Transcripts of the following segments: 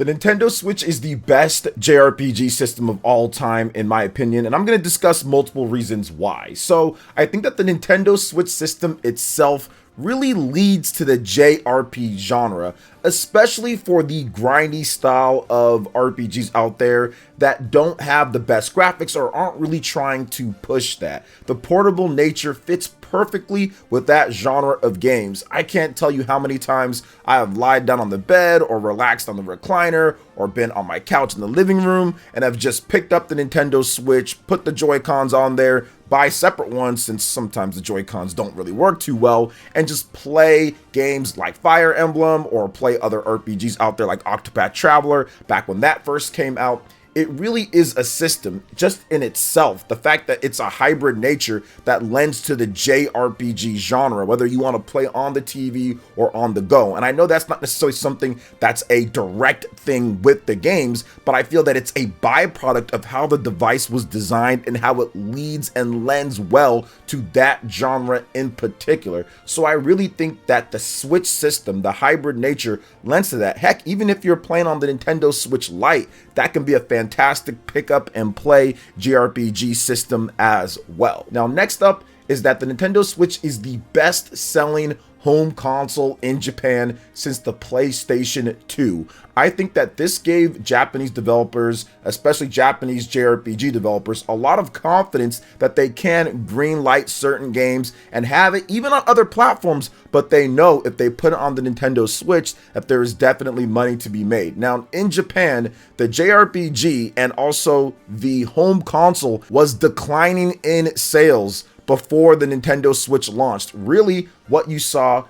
The Nintendo Switch is the best JRPG system of all time, in my opinion, and I'm going to discuss multiple reasons why. So, I think that the Nintendo Switch system itself really leads to the JRPG genre, especially for the grindy style of RPGs out there that don't have the best graphics or aren't really trying to push that. The portable nature fits perfectly with that genre of games. I can't tell you how many times I have lied down on the bed or relaxed on the recliner or been on my couch in the living room and have just picked up the Nintendo Switch, put the Joy-Cons on there, buy separate ones since sometimes the Joy-Cons don't really work too well, and just play games like Fire Emblem or play other RPGs out there like Octopath Traveler back when that first came out. It really is a system just in itself. The fact that it's a hybrid nature that lends to the JRPG genre, whether you want to play on the TV or on the go. And I know that's not necessarily something that's a direct thing with the games, but I feel that it's a byproduct of how the device was designed and how it leads and lends well to that genre in particular. So I really think that the Switch system, the hybrid nature, lends to that. Heck, even if you're playing on the Nintendo Switch Lite, that can be a fantastic pick up and play JRPG system as well. Now, next up is that the Nintendo Switch is the best selling home console in Japan since the PlayStation 2. I think that this gave Japanese developers, especially Japanese JRPG developers, a lot of confidence that they can greenlight certain games and have it even on other platforms, but they know if they put it on the Nintendo Switch that there is definitely money to be made. Now, in Japan, the JRPG and also the home console was declining in sales before the Nintendo Switch launched. Really, what you saw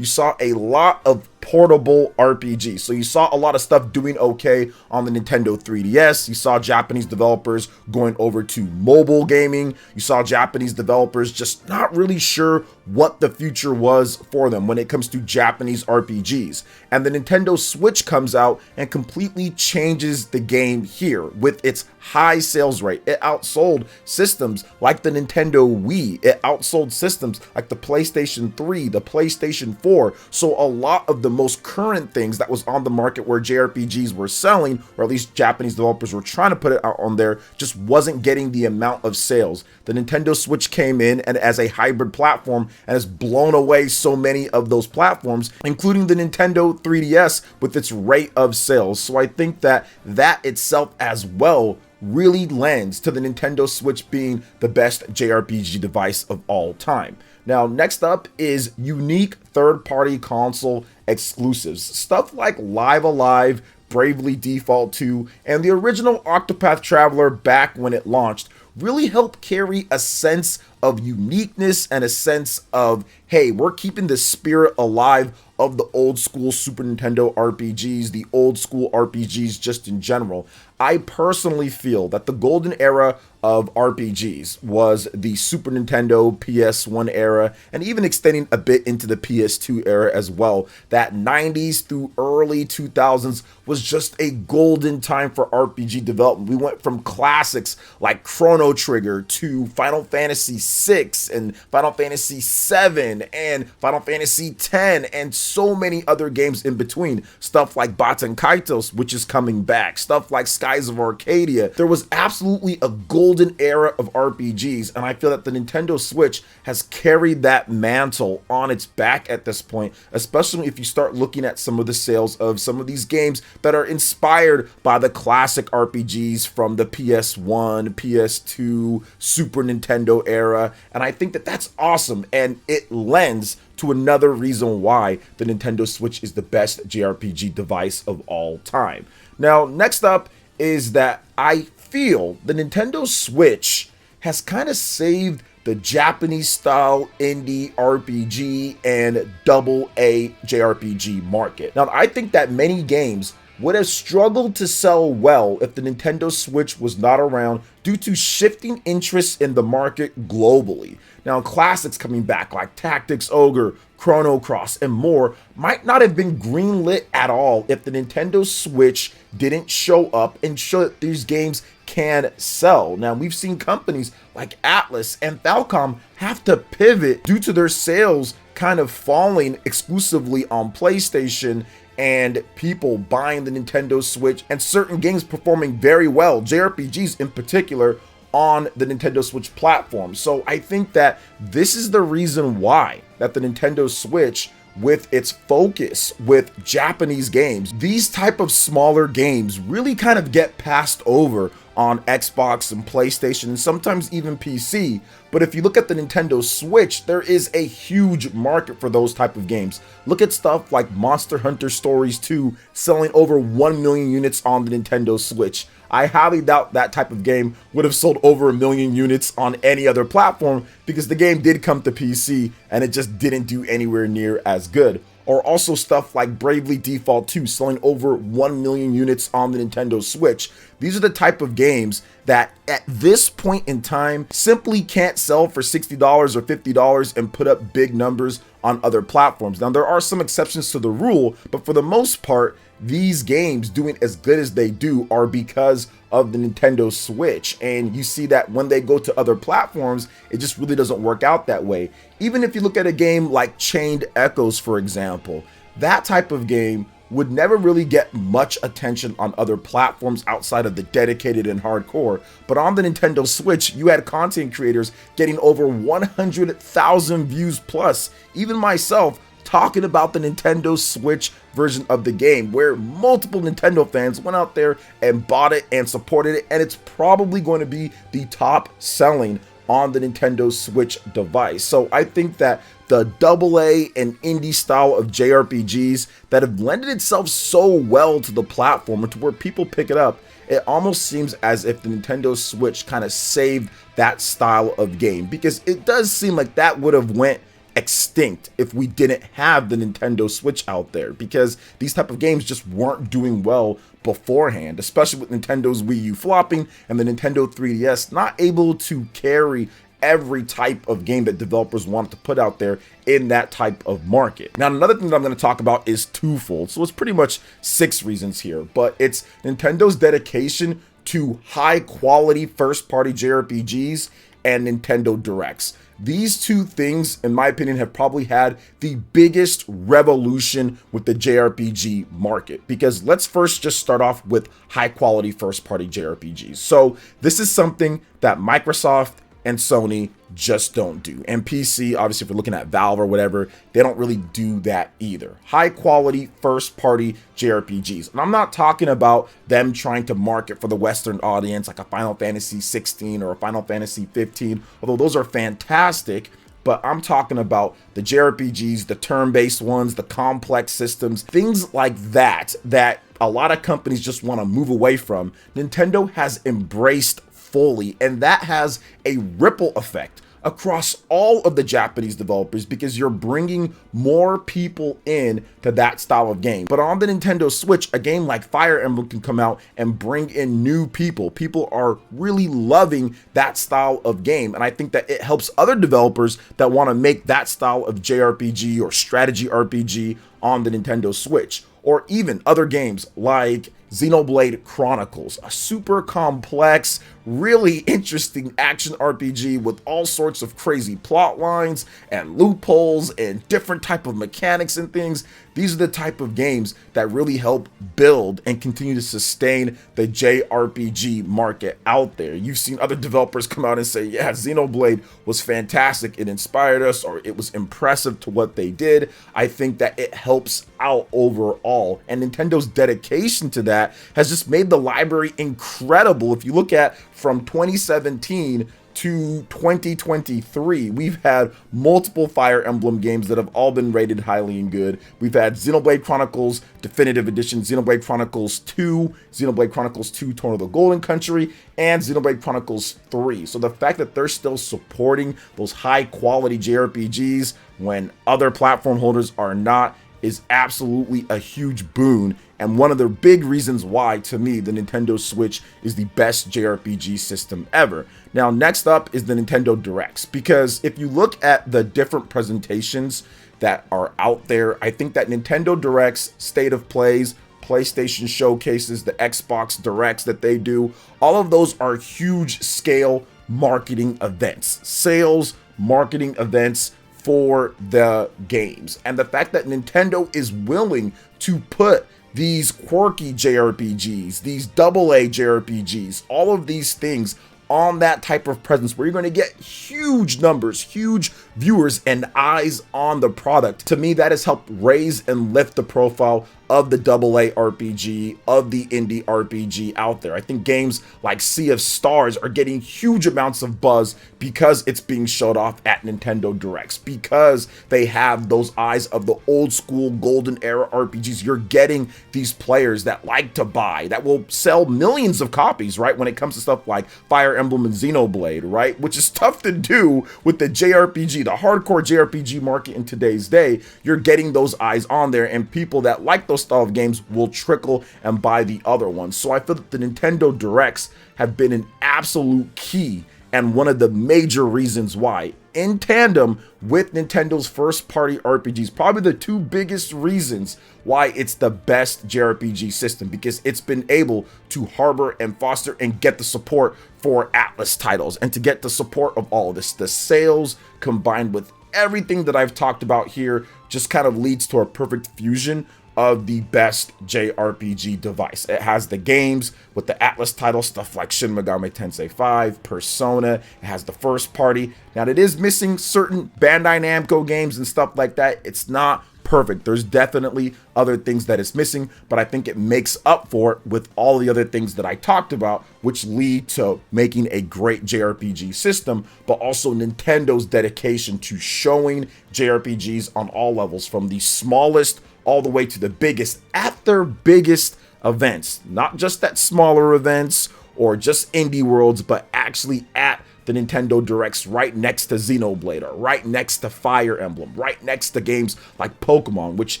a lot of portable RPGs. So you saw a lot of stuff doing okay on the Nintendo 3DS. You saw Japanese developers going over to mobile gaming. You saw Japanese developers just not really sure what the future was for them when it comes to Japanese RPGs. And the Nintendo Switch comes out and completely changes the game here with its high sales rate. It outsold systems like the Nintendo Wii. It outsold systems like the PlayStation 3, the PlayStation 4. So a lot of the most current things that was on the market where JRPGs were selling, or at least Japanese developers were trying to put it out on there, just wasn't getting the amount of sales. The Nintendo Switch came in and as a hybrid platform and has blown away so many of those platforms, including the Nintendo 3DS with its rate of sales. So I think that that itself as well really lends to the Nintendo Switch being the best JRPG device of all time. Now, next up is unique third-party console exclusives. Stuff like Live Alive, Bravely Default 2, and the original Octopath Traveler back when it launched really helped carry a sense of uniqueness and a sense of, hey, we're keeping the spirit alive of the old school Super Nintendo RPGs, the old school RPGs just in general. I personally feel that the golden era of RPGs was the Super Nintendo PS1 era, and even extending a bit into the PS2 era as well. That 90s through early 2000s was just a golden time for RPG development. We went from classics like Chrono Trigger to Final Fantasy VI and Final Fantasy VII and Final Fantasy X and so many other games in between. Stuff like Baten Kaitos, which is coming back. Stuff like Skies of Arcadia. There was absolutely a golden era of RPGs, and I feel that the Nintendo Switch has carried that mantle on its back at this point, especially if you start looking at some of the sales of some of these games that are inspired by the classic RPGs from the PS1, PS2, Super Nintendo era, and I think that that's awesome, and it lends to another reason why the Nintendo Switch is the best JRPG device of all time. Now, next up is that I feel the Nintendo Switch has kind of saved the Japanese style indie RPG and double A JRPG market. Now, I think that many games would have struggled to sell well if the Nintendo Switch was not around due to shifting interests in the market globally. Now, classics coming back like Tactics Ogre, Chrono Cross, and more might not have been greenlit at all if the Nintendo Switch didn't show up and show that these games can sell. Now, we've seen companies like Atlas and Falcom have to pivot due to their sales kind of falling exclusively on PlayStation and people buying the Nintendo Switch and certain games performing very well, JRPGs in particular, on the Nintendo Switch platform. So I think that this is the reason why that the Nintendo Switch, with its focus with Japanese games, these type of smaller games really kind of get passed over on Xbox and PlayStation and sometimes even PC. But if you look at the Nintendo Switch, there is a huge market for those type of games. Look at stuff like Monster Hunter Stories 2 selling over 1 million units on the Nintendo Switch. I highly doubt that type of game would have sold over 1 million units on any other platform, because the game did come to PC and it just didn't do anywhere near as good. Or also stuff like Bravely Default 2 selling over 1 million units on the Nintendo Switch. These are the type of games that at this point in time simply can't sell for $60 or $50 and put up big numbers on other platforms. Now, there are some exceptions to the rule, but for the most part, these games doing as good as they do are because of the Nintendo Switch. And you see that when they go to other platforms, it just really doesn't work out that way. Even if you look at a game like Chained Echoes, for example, that type of game would never really get much attention on other platforms outside of the dedicated and hardcore. But on the Nintendo Switch, you had content creators getting over 100,000 views plus. Even myself talking about the Nintendo Switch version of the game, where multiple Nintendo fans went out there and bought it and supported it, and it's probably going to be the top selling on the Nintendo Switch device. So I think that the AA and indie style of JRPGs that have lended itself so well to the platform and to where people pick it up, it almost seems as if the Nintendo Switch kind of saved that style of game, because it does seem like that would have went extinct if we didn't have the Nintendo Switch out there, because these type of games just weren't doing well beforehand, especially with Nintendo's Wii U flopping and the Nintendo 3DS not able to carry every type of game that developers wanted to put out there in that type of market. Now, another thing that I'm going to talk about is twofold. So it's pretty much 6 reasons here, but it's Nintendo's dedication to high quality first party JRPGs and Nintendo Directs. These two things, in my opinion, have probably had the biggest revolution with the JRPG market, because let's first just start off with high quality first party JRPGs. So this is something that Microsoft and Sony just don't do. And PC, obviously, if you're looking at Valve or whatever, they don't really do that either. High quality first party JRPGs. And I'm not talking about them trying to market for the Western audience like a Final Fantasy 16 or a Final Fantasy 15, although those are fantastic. But I'm talking about the JRPGs, the turn-based ones, the complex systems, things like that, that a lot of companies just want to move away from. Nintendo has embraced fully, and that has a ripple effect across all of the Japanese developers, because you're bringing more people in to that style of game. But on the Nintendo Switch, a game like Fire Emblem can come out and bring in new people. People are really loving that style of game, and I think that it helps other developers that want to make that style of JRPG or strategy RPG on the Nintendo Switch. Or even other games like Xenoblade Chronicles, a super complex, really interesting action RPG with all sorts of crazy plot lines and loopholes and different type of mechanics and things. These are the type of games that really help build and continue to sustain the JRPG market out there. You've seen other developers come out and say, yeah, Xenoblade was fantastic, it inspired us, or it was impressive to what they did. I think that it helps out overall, and Nintendo's dedication to that has just made the library incredible. If you look at from 2017 to 2023, we've had multiple Fire Emblem games that have all been rated highly and good. We've had Xenoblade Chronicles Definitive Edition, Xenoblade Chronicles 2, Xenoblade Chronicles 2 Throne of the Golden Country, and Xenoblade Chronicles 3. So the fact that they're still supporting those high quality JRPGs when other platform holders are not is absolutely a huge boon, and one of the big reasons why, to me, the Nintendo Switch is the best JRPG system ever. Now, next up is the Nintendo Directs, because if you look at the different presentations that are out there, I think that Nintendo Directs, State of Plays, PlayStation Showcases, the Xbox Directs that they do, all of those are huge scale marketing events, sales, marketing events for the games. And the fact that Nintendo is willing to put these quirky JRPGs, these AA JRPGs, all of these things on that type of presence where you're going to get huge numbers, huge viewers and eyes on the product. To me, that has helped raise and lift the profile of the AA RPG, of the indie RPG out there. I think games like Sea of Stars are getting huge amounts of buzz because it's being showed off at Nintendo Directs, because they have those eyes of the old school golden era RPGs. You're getting these players that like to buy, that will sell millions of copies, right? When it comes to stuff like Fire Emblem and Xenoblade, right? Which is tough to do with the JRPG, the hardcore JRPG market in today's day. You're getting those eyes on there, and people that like those style of games will trickle and buy the other ones. So I feel that the Nintendo Directs have been an absolute key and one of the major reasons why, in tandem with Nintendo's first party RPGs, probably the two biggest reasons why it's the best JRPG system, because it's been able to harbor and foster and get the support for Atlas titles, and to get the support of all of this. The sales combined with everything that I've talked about here just kind of leads to a perfect fusion of the best JRPG device. It has the games with the Atlas title, stuff like Shin Megami Tensei 5, Persona. It has the first party. Now, it is missing certain Bandai Namco games and stuff like that. It's not perfect. There's definitely other things that it's missing, but I think it makes up for it with all the other things that I talked about, which lead to making a great JRPG system, but also Nintendo's dedication to showing JRPGs on all levels, from the smallest all the way to the biggest, at their biggest events, not just at smaller events or just indie worlds, but actually at the Nintendo Directs, right next to Xenoblade, or right next to Fire Emblem, right next to games like Pokemon, which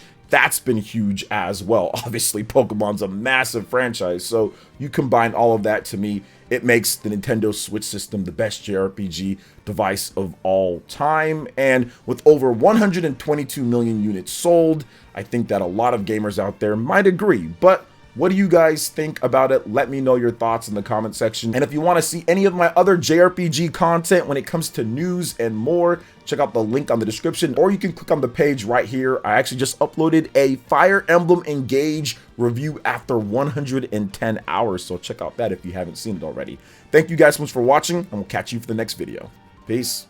that's been huge as well. Obviously, Pokemon's a massive franchise, so you combine all of that, to me, it makes the Nintendo Switch system the best JRPG device of all time. And with over 122 million units sold, I think that a lot of gamers out there might agree. But what do you guys think about it? Let me know your thoughts in the comment section. And if you want to see any of my other JRPG content when it comes to news and more, check out the link on the description, or you can click on the page right here. I actually just uploaded a Fire Emblem Engage review after 110 hours, so check out that if you haven't seen it already. Thank you guys so much for watching, and we'll catch you for the next video. Peace.